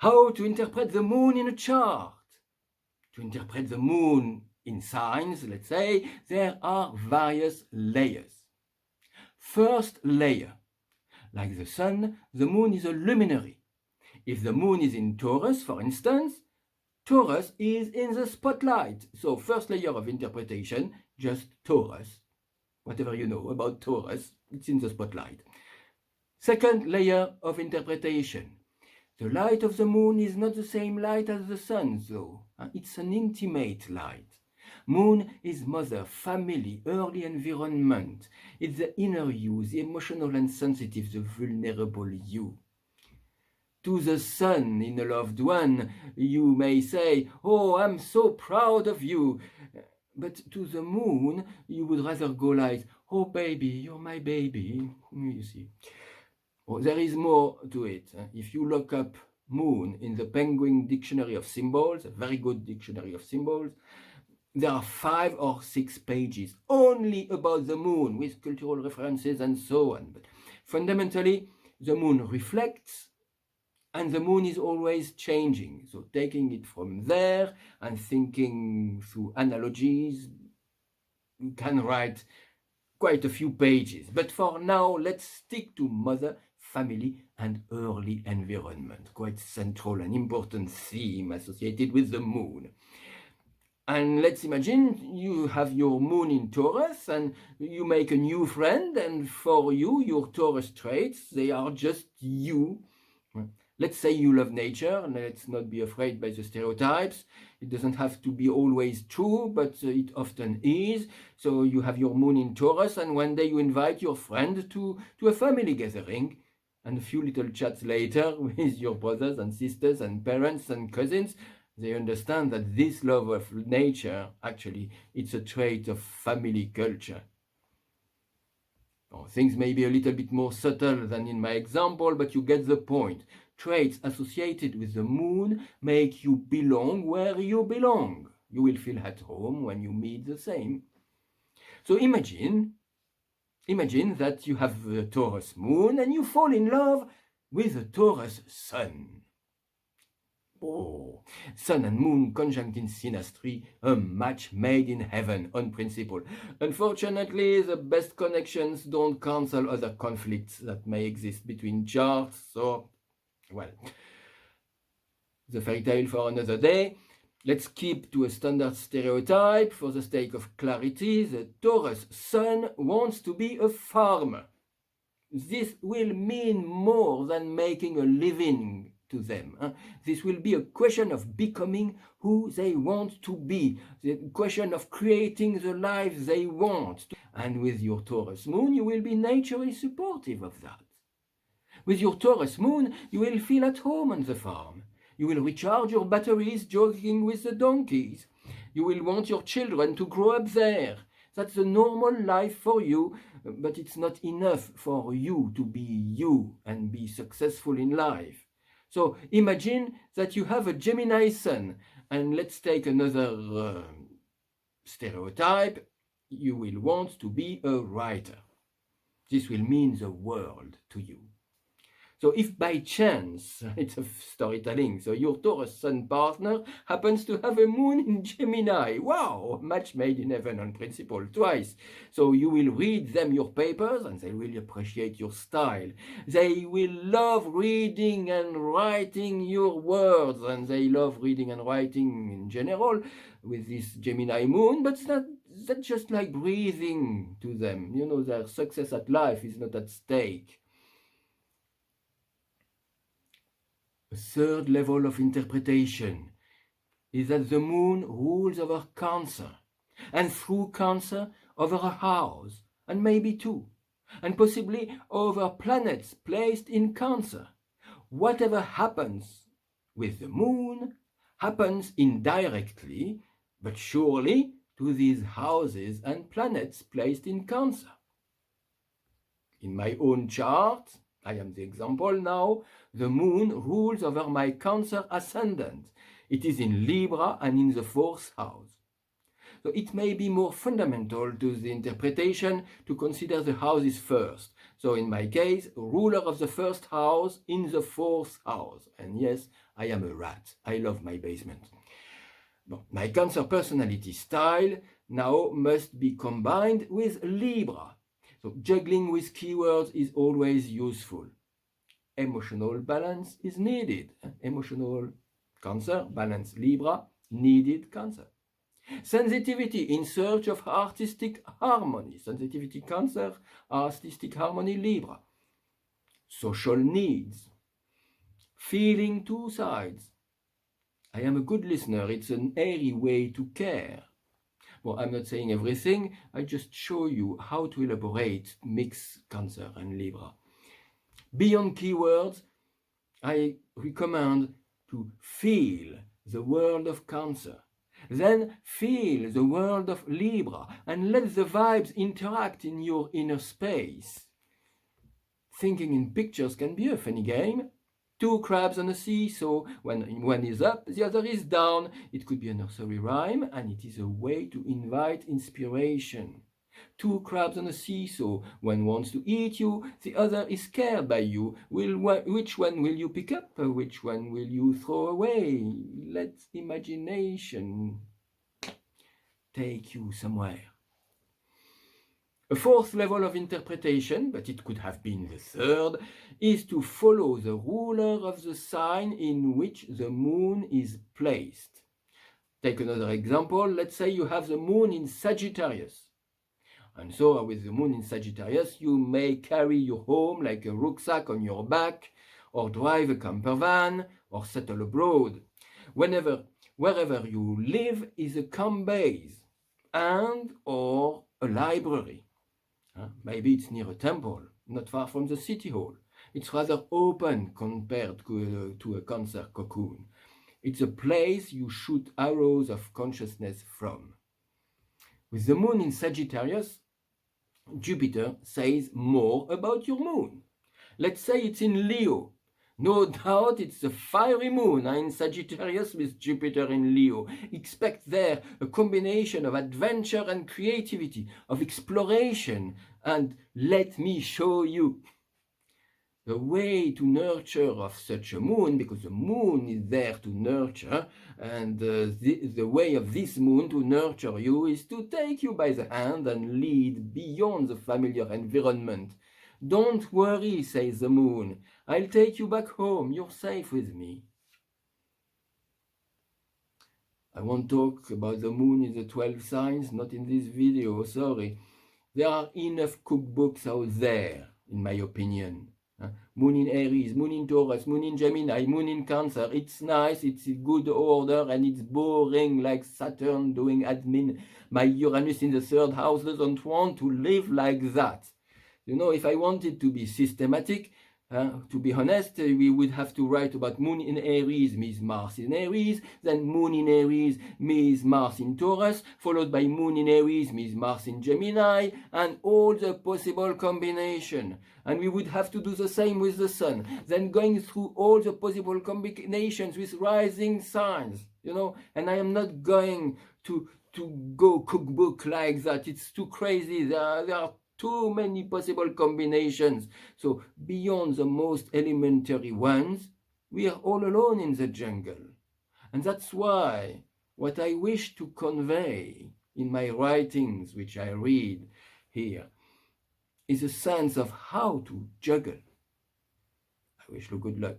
How to interpret the moon in a chart? To interpret the moon in signs, let's say, there are various layers. First layer. Like the sun, the moon is a luminary. If the moon is in Taurus, for instance, Taurus is in the spotlight. So first layer of interpretation, just Taurus. Whatever you know about Taurus, it's in the spotlight. Second layer of interpretation. The light of the moon is not the same light as the sun, though. It's an intimate light. Moon is mother, family, early environment. It's the inner you, the emotional and sensitive, the vulnerable you. To the sun in a loved one, you may say, "Oh, I'm so proud of you." But to the moon, you would rather go like, "Oh, baby, you're my baby." You see. Oh, there is more to it. If you look up moon in the Penguin Dictionary of Symbols, a very good dictionary of symbols, there are 5 or 6 pages only about the moon with cultural references and so on. But fundamentally, the moon reflects and the moon is always changing. So taking it from there and thinking through analogies, you can write quite a few pages. But for now, let's stick to mother, family, and early environment. Quite central and important theme associated with the moon. And let's imagine you have your moon in Taurus and you make a new friend, and for you, your Taurus traits, they are just you. Let's say you love nature, and let's not be afraid by the stereotypes. It doesn't have to be always true, but it often is. So you have your moon in Taurus, and one day you invite your friend to a family gathering, and a few little chats later with your brothers and sisters and parents and cousins, they understand that this love of nature, actually, it's a trait of family culture. Oh, things may be a little bit more subtle than in my example, but you get the point. Traits associated with the moon make you belong where you belong. You will feel at home when you meet the same. So imagine that you have a Taurus moon and you fall in love with a Taurus sun. Oh, sun and moon conjunct in synastry, a match made in heaven on principle. Unfortunately, the best connections don't cancel other conflicts that may exist between charts, so, well, the fairy tale for another day. Let's keep to a standard stereotype for the sake of clarity. The Taurus sun wants to be a farmer. This will mean more than making a living to them. This will be a question of becoming who they want to be, the question of creating the life they want. And with your Taurus moon, you will be naturally supportive of that. With your Taurus moon, you will feel at home on the farm. You will recharge your batteries jogging with the donkeys. You will want your children to grow up there. That's the normal life for you, but it's not enough for you to be you and be successful in life. So imagine that you have a Gemini sun, and let's take another stereotype. You will want to be a writer. This will mean the world to you. So if by chance, it's a storytelling, so your Taurus sun partner happens to have a moon in Gemini, wow, match made in heaven on principle, twice. So you will read them your papers and they will appreciate your style. They will love reading and writing your words, and they love reading and writing in general with this Gemini moon, but that's just like breathing to them. You know, their success at life is not at stake. A third level of interpretation is that the moon rules over Cancer, and through Cancer over a house, and maybe two, and possibly over planets placed in Cancer. Whatever happens with the moon happens indirectly, but surely, to these houses and planets placed in Cancer. In my own chart, I am the example now, the moon rules over my Cancer Ascendant. It is in Libra and in the 4th house. So it may be more fundamental to the interpretation to consider the houses first. So in my case, ruler of the first house in the fourth house. And yes, I am a rat. I love my basement. Bon, my Cancer personality style now must be combined with Libra. So juggling with keywords is always useful. Emotional balance is needed. Emotional Cancer, balance Libra, needed Cancer. Sensitivity in search of artistic harmony. Sensitivity Cancer, artistic harmony Libra. Social needs. Feeling two sides. I am a good listener. It's an airy way to care. Well, I'm not saying everything. I just show you how to elaborate, mix Cancer and Libra. Beyond keywords, I recommend to feel the world of Cancer. Then feel the world of Libra and let the vibes interact in your inner space. Thinking in pictures can be a funny game. Two crabs on a seesaw, when one is up, the other is down. It could be a nursery rhyme, and it is a way to invite inspiration. Two crabs on a seesaw, one wants to eat you, the other is scared by you. Which one will you pick up? Which one will you throw away? Let imagination take you somewhere. A fourth level of interpretation, but it could have been the third, is to follow the ruler of the sign in which the moon is placed. Take another example. Let's say you have the moon in Sagittarius. And so with the moon in Sagittarius, you may carry your home like a rucksack on your back, or drive a camper van, or settle abroad. Wherever you live is a camp base, and or a library. Maybe it's near a temple, not far from the city hall. It's rather open compared to a Cancer cocoon. It's a place you shoot arrows of consciousness from. With the moon in Sagittarius, Jupiter says more about your moon. Let's say it's in Leo. No doubt it's a fiery moon in Sagittarius with Jupiter in Leo. Expect there a combination of adventure and creativity, of exploration, and let me show you. The way to nurture of such a moon, because the moon is there to nurture, and the way of this moon to nurture you is to take you by the hand and lead beyond the familiar environment. Don't worry, says the moon. I'll take you back home. You're safe with me. I won't talk about the moon in the 12 signs, not in this video, sorry. There are enough cookbooks out there, in my opinion. Moon in Aries, Moon in Taurus, Moon in Gemini, Moon in Cancer. It's nice, it's in good order, and it's boring like Saturn doing admin. My Uranus in the third house doesn't want to live like that. You know, if I wanted to be systematic, to be honest, we would have to write about Moon in Aries means Mars in Aries, then Moon in Aries means Mars in Taurus, followed by Moon in Aries means Mars in Gemini, and all the possible combination. And we would have to do the same with the Sun, then going through all the possible combinations with rising signs, you know, and I am not going to go cookbook like that. It's too crazy. There are too many possible combinations. So beyond the most elementary ones, we are all alone in the jungle. And that's why what I wish to convey in my writings, which I read here, is a sense of how to juggle. I wish you good luck.